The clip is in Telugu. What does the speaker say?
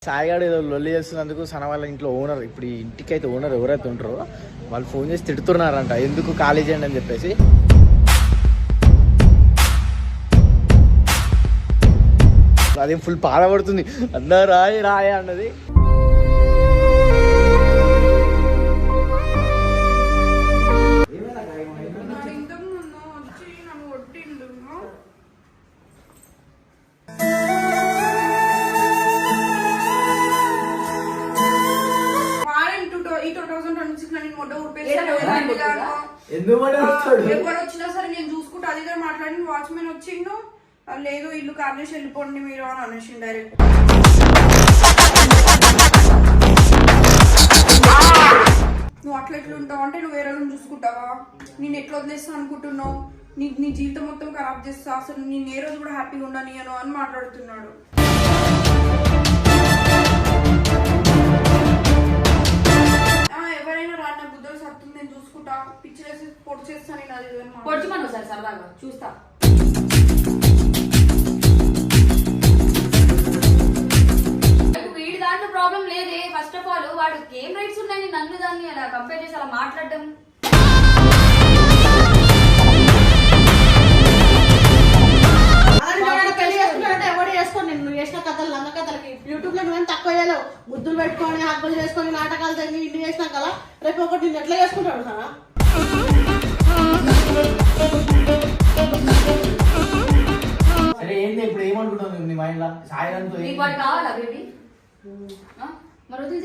సాయిగాడు ఏదో లొల్లి చేస్తున్నందుకు సన వాళ్ళ ఇంట్లో ఓనర్, ఇప్పుడు ఈ ఇంటికి అయితే ఓనర్ ఎవరైతే ఉంటారో వాళ్ళు ఫోన్ చేసి తిడుతున్నారంట, ఎందుకు ఖాళీ చేయండి అని చెప్పేసి. అదేం ఫుల్ బాధపడుతుంది, అన్నా రాయ రాయ అన్నది. ఎవరు వచ్చినా సరే నేను చూసుకుంటా. అది దగ్గర మాట్లాడిన వాచ్మెన్ వచ్చిండు, లేదు ఇల్లు కార్నేసి వెళ్ళిపోండి మీరు అని అనేసి డైరెక్ట్. నువ్వు అట్లా ఎట్లా ఉంటావు అంటే నువ్వు వేరే చూసుకుంటావా, నేను ఎట్లా వదిలేస్తా అనుకుంటున్నావు, నీ జీవితం మొత్తం ఖరాబ్ చేస్తా, అసలు నేను ఏ రోజు కూడా హ్యాపీగా ఉండనియను అని మాట్లాడుతున్నాడు. ఎవరైనా రా, నా బుద్ధులు సత్తుంది, నేను చూసుకుంటా, పిచ్చిలేసి పొడి చేస్తా, నేను అది పొడిచిమను సార్ సరదాగా చూస్తా. వీడి దాంట్లో ప్రాబ్లం లేదే. ఫస్ట్ ఆఫ్ ఆల్ వాడు ఏం రైట్స్ ఉన్నాయి నన్ను దాన్ని అలా కంపేర్ చేసి అలా మాట్లాడడం. నువ్వు చేసిన కథలు లంగ కథలకి యూట్యూబ్ లో నువ్వేం తక్కువ చేయలేవు. ముద్దులు పెట్టుకొని హక్కులు చేసుకొని నాటకాలు తగ్గి ఇల్లు చేసినా కదా రేపు ఒకటి నేను ఎట్లా చేసుకుంటాడు సార్. సరే ఏంటి ఇప్పుడు ఏమనుకుంటావు నీ మైండ్ లో? సాయి కావాలా బేబీ మరి వదిలి